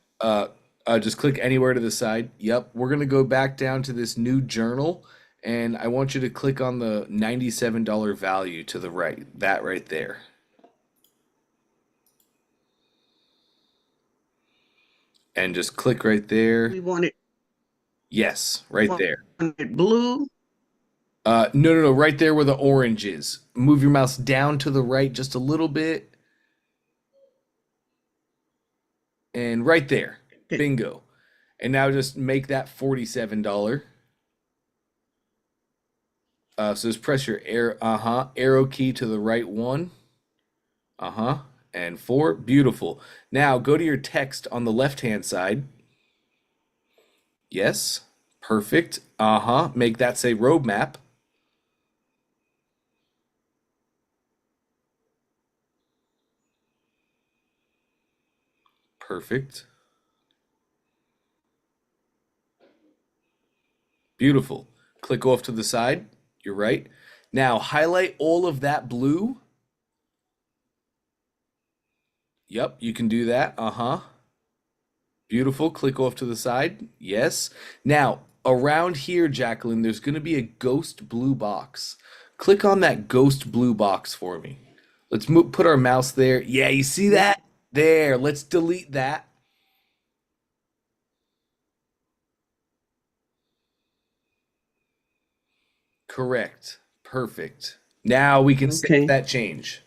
Just click anywhere to the side. Yep. We're gonna go back down to this new journal, and I want you to click on the $97 value to the right. That right there. And just click right there. We want it, Yes, right want there. it blue. No, no, no, right there where the orange is. Move your mouse down to the right just a little bit, and right there. Okay. Bingo. And now just make that $47. So just press your arrow key to the right one. And 4. Beautiful. Now go to your text on the left-hand side. Yes. Perfect. Make that say roadmap. Perfect. Beautiful. Click off to the side. You're right. Now highlight all of that blue. Yep, you can do that. Beautiful. Click off to the side. Yes. Now, around here, Jacqueline, there's going to be a ghost blue box. Click on that ghost blue box for me. Let's put our mouse there. Yeah, you see that? There. Let's delete that. Correct. Perfect. Now we can save Okay. that change.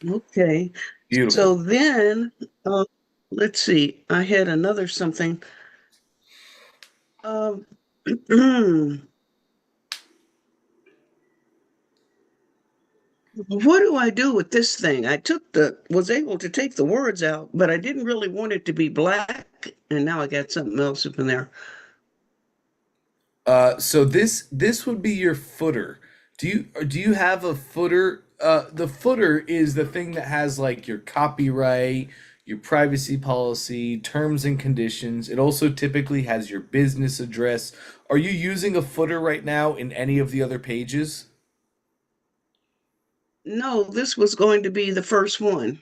Okay. So Beautiful. then, uh, let's see. I had another something. Um, what do I do with this thing? Was able to take the words out, but I didn't really want it to be black, and now I got something else up in there. So this would be your footer. Do you have a footer? The footer is the thing that has like your copyright, your privacy policy, terms and conditions. It also typically has your business address. Are you using a footer right now in any of the other pages? No, this was going to be the first one.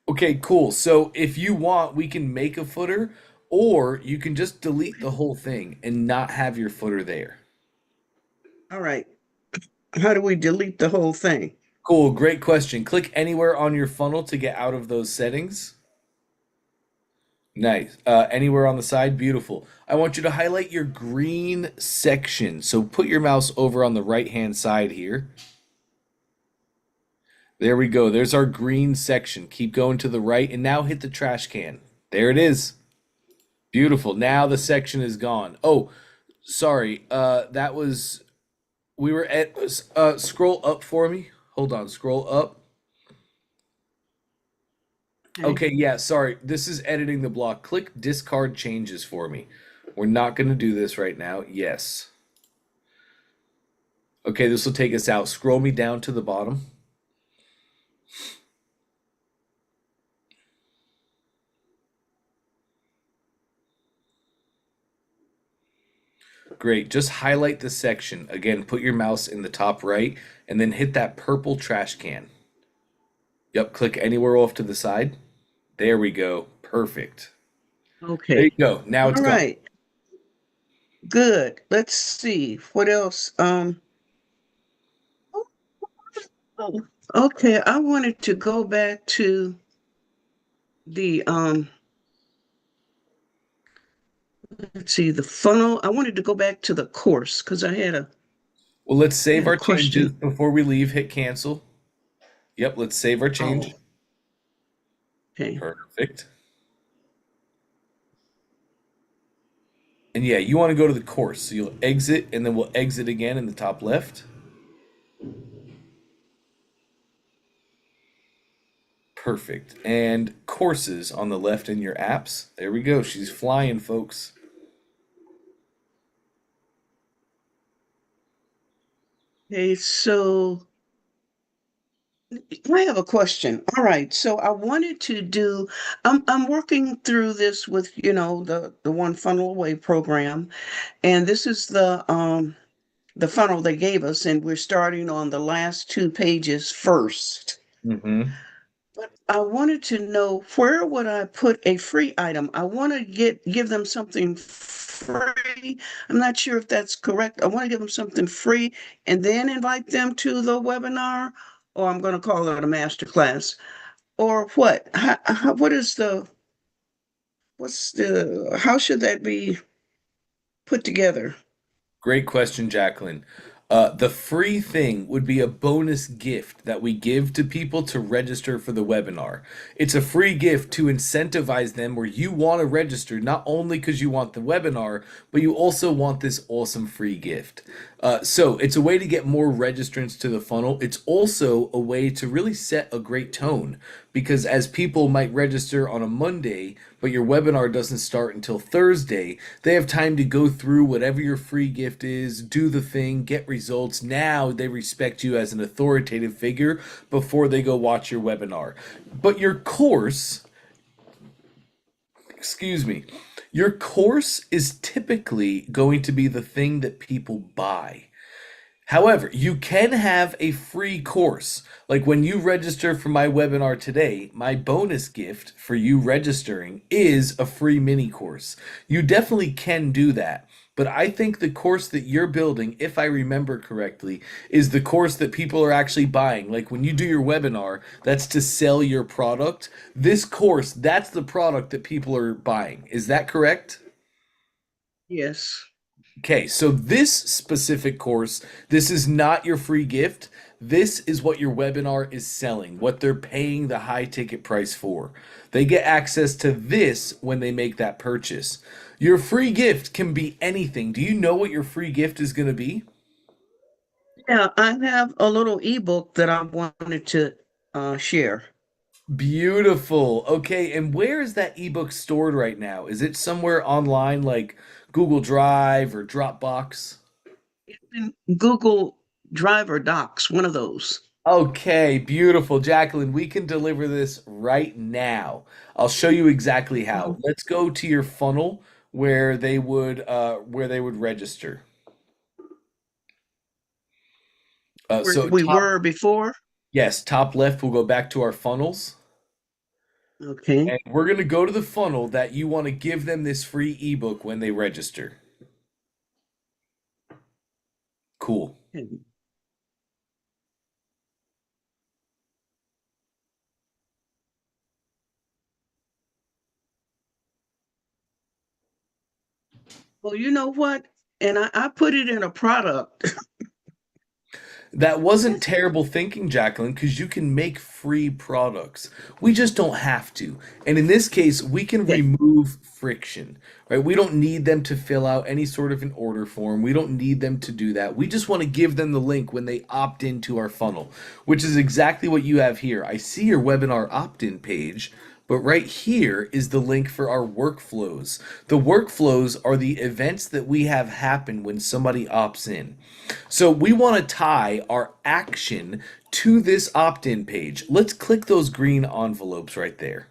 Okay, cool. So if you want, we can make a footer, or you can just delete the whole thing and not have your footer there. All right. How do we delete the whole thing? Cool, great question. Click anywhere on your funnel to get out of those settings. Nice. Anywhere on the side, beautiful. I want you to highlight your green section. So put your mouse over on the right-hand side here. There we go. There's our green section. Keep going to the right and now hit the trash can. There it is. Beautiful. Now the section is gone. Oh, sorry. That was we were at scroll up for me. Hold on, scroll up. Okay. Okay, yeah, sorry. This is editing the block. Click discard changes for me. We're not going to do this right now. Yes. Okay, this will take us out. Scroll me down to the bottom. Great. Just highlight the section. Again, put your mouse in the top right and then hit that purple trash can. Yep, click anywhere off to the side. There we go. Perfect. There you Okay. go. Now All it's gone. right. Good. Let's see. What else? Oh, okay. I wanted to go back to the let's see, the funnel. I wanted to go back to the course because Well, let's I save had a our changes question. before we leave. Hit cancel. Yep, let's save our change. Oh, okay. Perfect. And yeah, you want to go to the course. So you'll exit and then we'll exit again in the top left. Perfect. And courses on the left in your apps. There we go. She's flying, folks. Okay, so I have a question. All right, so I wanted to do, I'm working through this with, the One Funnel Away program, and this is the funnel they gave us, and we're starting on the last two pages first. Mm-hmm. But I wanted to know where would I put a free item? I want to give them something free. I'm not sure if that's correct. I want to give them something free and then invite them to the webinar, or I'm going to call it a master class, or what? What is how should that be put together? Great question, Jacqueline. The free thing would be a bonus gift that we give to people to register for the webinar. It's a free gift to incentivize them where you want to register, not only because you want the webinar, but you also want this awesome free gift. So it's a way to get more registrants to the funnel. It's also a way to really set a great tone because as people might register on a Monday, but your webinar doesn't start until Thursday, they have time to go through whatever your free gift is, do the thing, get results. Now they respect you as an authoritative figure before they go watch your webinar. But your course, excuse me, your course is typically going to be the thing that people buy. However, you can have a free course. Like when you register for my webinar today, my bonus gift for you registering is a free mini course. You definitely can do that. But I think the course that you're building, if I remember correctly, is the course that people are actually buying. Like when you do your webinar, that's to sell your product. This course, that's the product that people are buying. Is that correct? Yes. Okay, so this specific course, this is not your free gift. This is what your webinar is selling, what they're paying the high ticket price for. They get access to this when they make that purchase. Your free gift can be anything. Do you know what your free gift is going to be? Yeah, I have a little ebook that I wanted to share. Beautiful. Okay, and where is that ebook stored right now? Is it somewhere online like Google Drive or Dropbox? In Google Drive or Docs, one of those. Okay, beautiful. Jacqueline, we can deliver this right now. I'll show you exactly how. Mhm. Let's go to your funnel where they would register. Where So we top, were before. yes, top left, we'll go back to our funnels. Okay. And we're going to go to the funnel that you want to give them this free ebook when they register. Cool. Okay. Well, you know what? And I put it in a product. That wasn't terrible thinking, Jacqueline, because you can make free products. We just don't have to. And in this case, we can Yeah. remove friction, right? We don't need them to fill out any sort of an order form. We don't need them to do that. We just want to give them the link when they opt into our funnel, which is exactly what you have here. I see your webinar opt-in page, but right here is the link for our workflows. The workflows are the events that we have happen when somebody opts in. So we want to tie our action to this opt-in page. Let's click those green envelopes right there.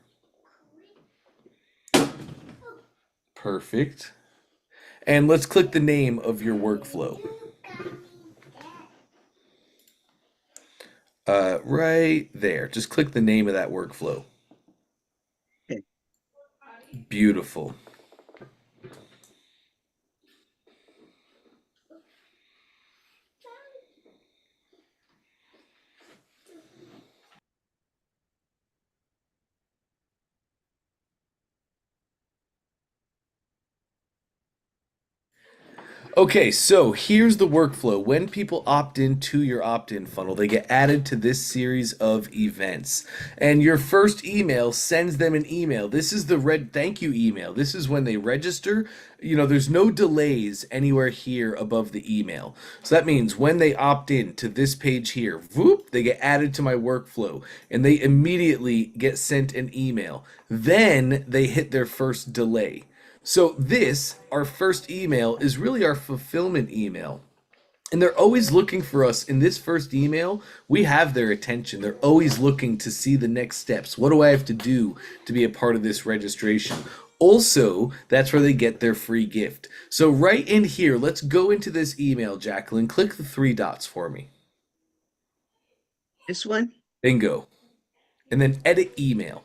Perfect. And let's click the name of your workflow. Right there. Just click the name of that workflow. Okay. Beautiful. Okay, so here's the workflow. When people opt into your opt-in funnel, they get added to this series of events. And your first email sends them an email. This is the red thank you email. This is when they register. You know, there's no delays anywhere here above the email. So that means when they opt in to this page here, whoop, they get added to my workflow and they immediately get sent an email. Then they hit their first delay. So this, our first email, is really our fulfillment email. And they're always looking for us in this first email. We have their attention. They're always looking to see the next steps. What do I have to do to be a part of this registration? Also, that's where they get their free gift. So right in here, let's go into this email, Jacqueline. Click the three dots for me. This one? Bingo. And then edit email.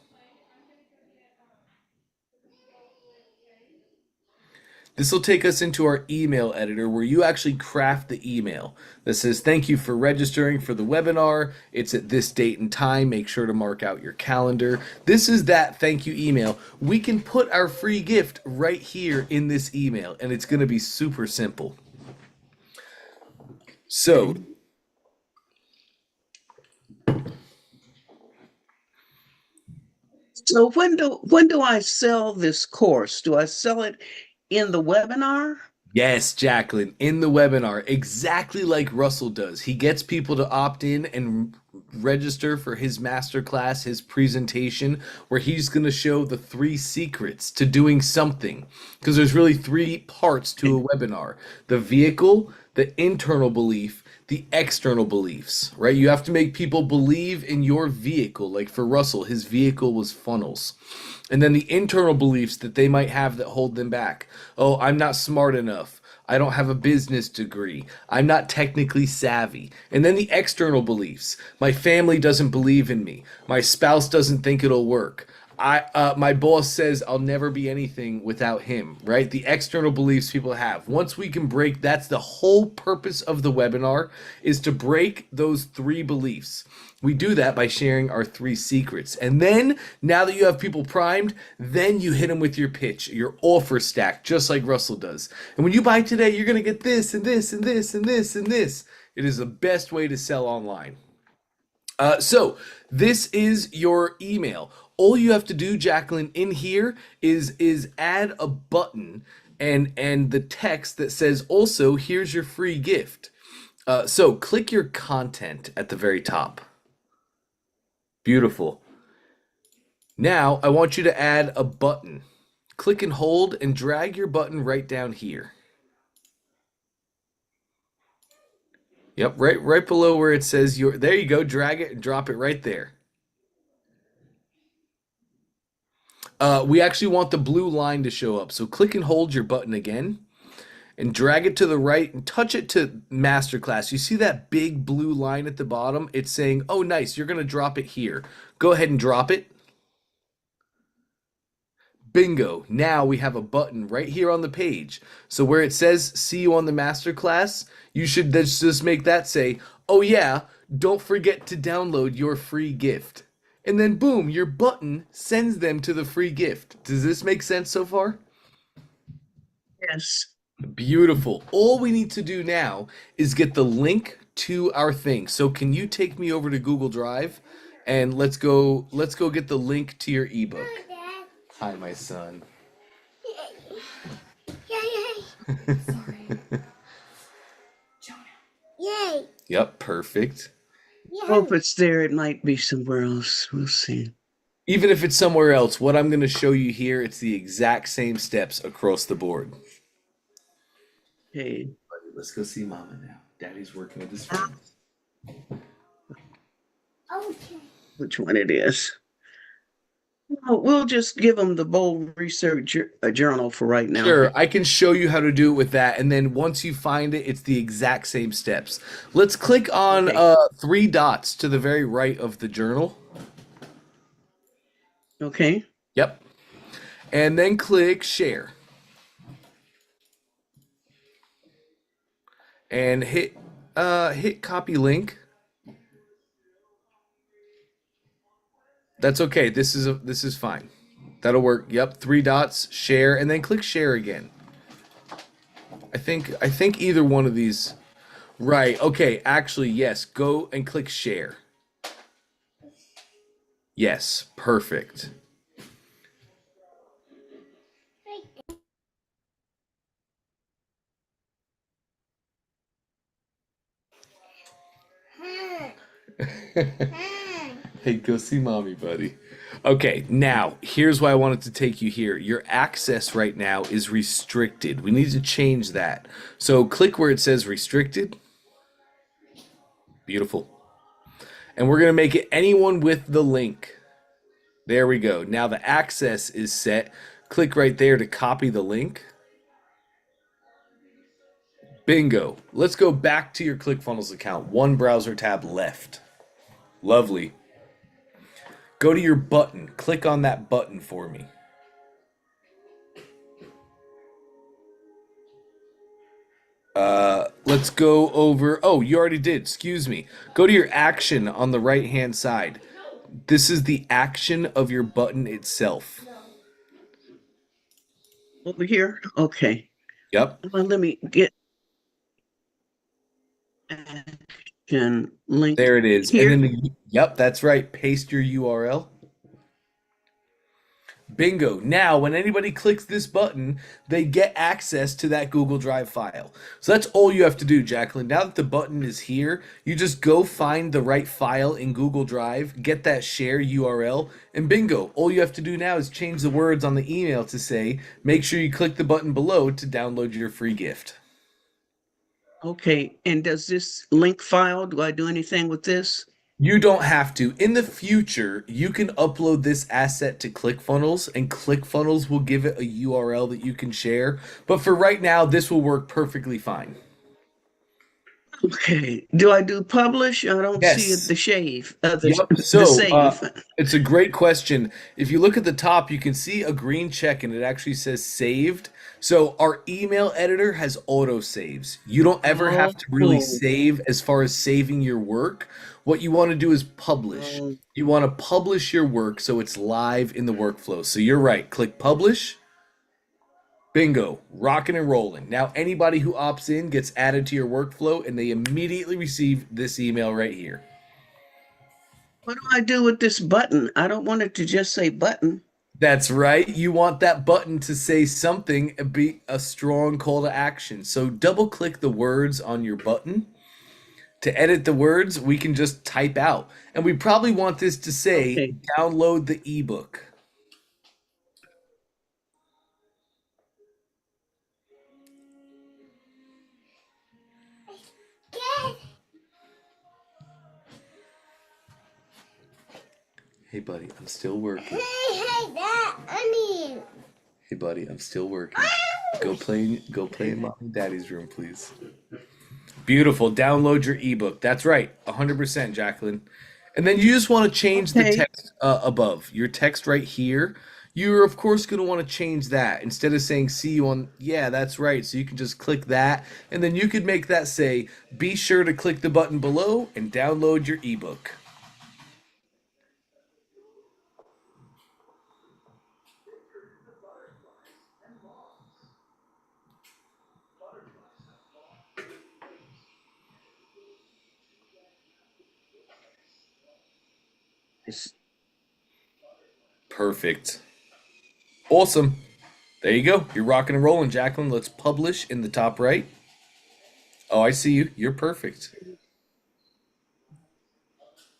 This will take us into our email editor where you actually craft the email that says, thank you for registering for the webinar. It's at this date and time. Make sure to mark out your calendar. This is that thank you email. We can put our free gift right here in this email, and it's going to be super simple. So, So when do I sell this course? Do I sell it in the webinar? yes, Jacqueline, in the webinar, exactly like Russell does. He gets people to opt in and register for his masterclass, his presentation, where he's going to show the 3 secrets to doing something. Because there's really 3 parts to a webinar: the vehicle, the internal belief, the external beliefs, right? You have to make people believe in your vehicle. Like for Russell, his vehicle was funnels. And then the internal beliefs that they might have that hold them back. Oh, I'm not smart enough. I don't have a business degree. I'm not technically savvy. And then the external beliefs. My family doesn't believe in me. My spouse doesn't think it'll work. My boss says I'll never be anything without him, right? The external beliefs people have. Once we can break, that's the whole purpose of the webinar, is to break those 3 beliefs. We do that by sharing our 3 secrets. And then, now that you have people primed, then you hit them with your pitch, your offer stack, just like Russell does. And when you buy today, you're going to get this and this and this and this and this. It is the best way to sell online. So this is your email. All you have to do, Jacqueline, in here is add a button and the text that says, also, here's your free gift. So click your content at the very top. Beautiful. Now I want you to add a button. Click and hold and drag your button right down here. Yep, right below where it says your, there you go, drag it and drop it right there. We actually want the blue line to show up. So click and hold your button again and drag it to the right and touch it to Masterclass. You see that big blue line at the bottom? It's saying, oh, nice, you're going to drop it here. Go ahead and drop it. Bingo. Now we have a button right here on the page. So where it says, see you on the Masterclass, you should just make that say, oh yeah, don't forget to download your free gift. And then boom, your button sends them to the free gift. Does this make sense so far? Yes. Beautiful. All we need to do now is get the link to our thing. So can you take me over to Google Drive and let's go get the link to your ebook. Hi, my son. Sorry. Jonah. Yay. Yep, perfect. Oh, if it's there, it might be somewhere else. We'll see. Even if it's somewhere else, what I'm going to show you here, it's the exact same steps across the board. Okay. Let's go see Mama now. Daddy's working with his friends. Okay. Which one it is? We'll just give them the bold research journal for right now. Sure, I can show you how to do it with that, and then once you find it, it's the exact same steps. Let's click on Okay. 3 dots to the very right of the journal. Okay. Yep. And then click share. And hit copy link. That's okay. This is fine. That'll work. Yep, 3 dots, share, and then click share again. I think either one of these. Right. Okay, actually, yes. Go and click share. Yes, perfect. Hey, go see mommy, buddy. Okay, now here's why I wanted to take you here. Your access right now is restricted. We need to change that. So click where it says restricted. Beautiful. And we're going to make it anyone with the link. There we go. Now the access is set. Click right there to copy the link. Bingo. Let's go back to your ClickFunnels account. One browser tab left. Lovely. Go to your button. Click on that button for me. Let's go over. Oh, you already did. Excuse me. Go to your action on the right-hand side. This is the action of your button itself. Over here. Okay. Yep. Well, let me get action link There it is. And here. then yep, that's right. Paste your URL. Bingo. Now, when anybody clicks this button, they get access to that Google Drive file. So that's all you have to do, Jacqueline. Now that the button is here, you just go find the right file in Google Drive, get that share URL, and bingo. All you have to do now is change the words on the email to say, make sure you click the button below to download your free gift. Okay. And does this link file, do I do anything with this? You don't have to. In the future, you can upload this asset to ClickFunnels, and ClickFunnels will give it a URL that you can share. But for right now, this will work perfectly fine. Okay. Do I do publish? I don't see Yes. the shave, Yep. the So save. it's a great question. If you look at the top, you can see a green check and it actually says saved. So our email editor has auto saves. You don't ever have to really Oh, save as far as saving your work. What you want to do is publish. oh, You want to publish your work so it's live in the workflow. So you're right. Click publish. Bingo, rocking and rolling. Now anybody who opts in gets added to your workflow and they immediately receive this email right here. what do I do with this button? I don't want it to just say button. That's right. You want that button to say something, be a strong call to action. So double click the words on your button. To edit the words, we can just type out. And we probably want this to say, Okay. download the ebook. Hey buddy, I'm still working. Hey, that onion. Hey buddy, I'm still working. Go play in mom and daddy's room, please. Beautiful. Download your ebook. That's right. 100%, Jacqueline. And then you just want to change the Okay. text above. Your text right here. You're, of course, going to want to change that. Instead of saying, see you on, yeah, that's right. So you can just click that. And then you could make that say, be sure to click the button below and download your ebook. It's, Perfect. Awesome. There you go. You're rocking and rolling, Jacqueline. Let's publish in the top right. Oh, I see you. You're perfect.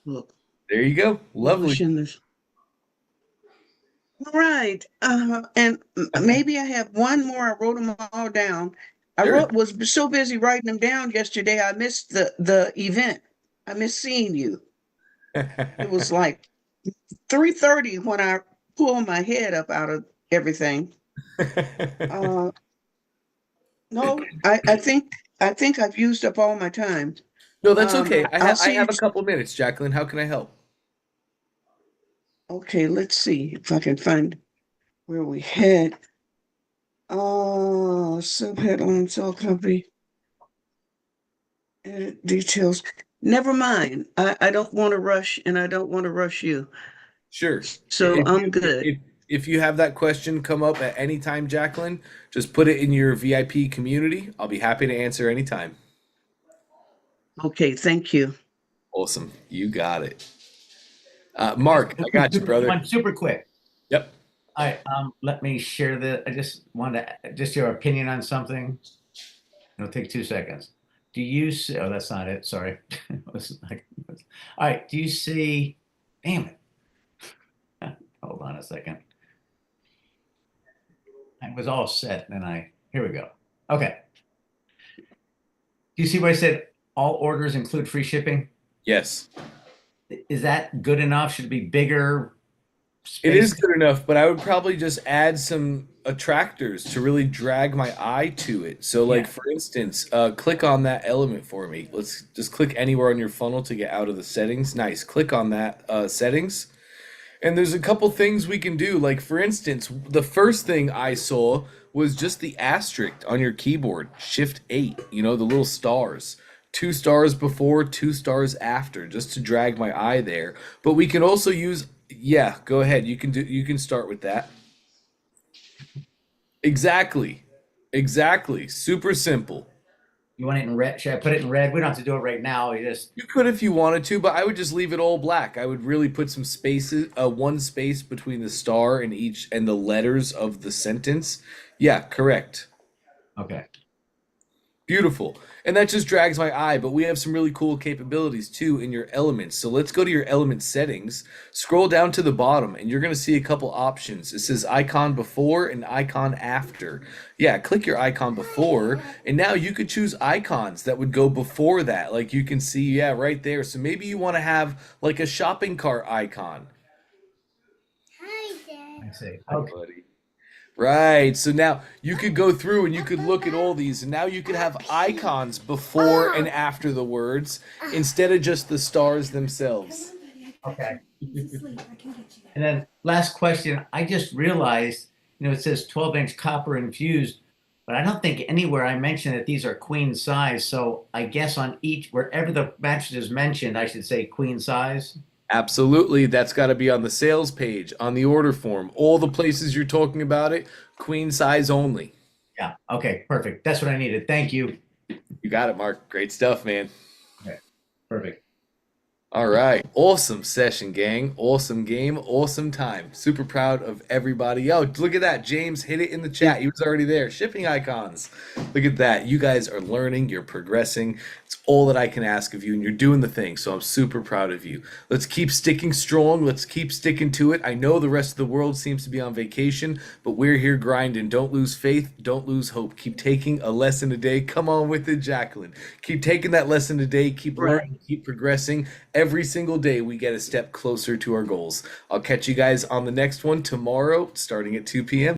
look, There you go. Lovely. publishing this. All right. And maybe I have one more. I wrote them all down. Sure. Was so busy writing them down yesterday, I missed the event. I missed seeing you. It was like 3:30 when I pulled my head up out of everything. Uh, no, I think I've used up all my time. No, that's okay. I'll I see you. have a couple minutes, Jacqueline. How can I help? Okay, let's see if I can find where we had. Subheadline, cell company, edit details. Never mind. I don't want to rush, and I don't want to rush you. Sure. So I'm good. If you have that question come up at any time, Jacqueline, just put it in your VIP community. I'll be happy to answer anytime. Okay, thank you. Awesome. You got it. Mark, I got you, brother. One super quick. Yep. All right, let me share the, I just wanted to, just your opinion on something. It'll take 2 seconds. Do you see, oh, that's not it, sorry. All right, do you see, damn it. Hold on a second. I was all set, and then here we go. Okay. Do you see where I said all orders include free shipping? Yes. Is that good enough? Should it be bigger? It is Space? good enough, but I would probably just add some attractors to really drag my eye to it. So, like, Yeah. for instance, click on that element for me. Let's just click anywhere on your funnel to get out of the settings. Nice. Click on that settings. And there's a couple things we can do. Like, for instance, the first thing I saw was just the asterisk on your keyboard, Shift 8, you know, the little stars. 2 stars before, 2 stars after, just to drag my eye there. But we can also use, yeah, go ahead. You can start with that. Exactly. Exactly. Super simple. You want it in red? Should I put it in red? We don't have to do it right now. You just, You could if you wanted to, but I would just leave it all black. I would really put some spaces, one space between the star and each and the letters of the sentence. Yeah, correct. okay. Beautiful. And that just drags my eye, but we have some really cool capabilities too in your elements. So let's go to your element settings, scroll down to the bottom, and you're going to see a couple options. It says icon before and icon after. Yeah, click your icon before, and now you could choose icons that would go before that. Like you can see, yeah, right there. So maybe you want to have like a shopping cart icon. Hi, Dad. I see. Hi, Okay. buddy. Right. So now you could go through and you could look at all these, and now you could have icons before and after the words instead of just the stars themselves. Okay. And then last question, I just realized, it says 12-inch copper infused, but I don't think anywhere I mentioned that these are queen size. So I guess on each, wherever the mattress is mentioned, I should say queen size. Absolutely. That's got to be on the sales page, on the order form. All the places you're talking about it, queen size only. Yeah. Okay. Perfect. That's what I needed. Thank you. You got it, Mark. Great stuff, man. Okay. Perfect. All right. Awesome session, gang. Awesome game. Awesome time. Super proud of everybody. Yo, look at that. James hit it in the chat. He was already there. Shipping icons. Look at that. You guys are learning. You're progressing. It's all that I can ask of you, and you're doing the thing. So I'm super proud of you. Let's keep sticking strong. Let's keep sticking to it. I know the rest of the world seems to be on vacation, but we're here grinding. Don't lose faith. Don't lose hope. Keep taking a lesson a day. Come on with it, Jacqueline. Keep taking that lesson a day. Keep learning. Keep progressing. Every single day we get a step closer to our goals. I'll catch you guys on the next one tomorrow, starting at 2 p.m.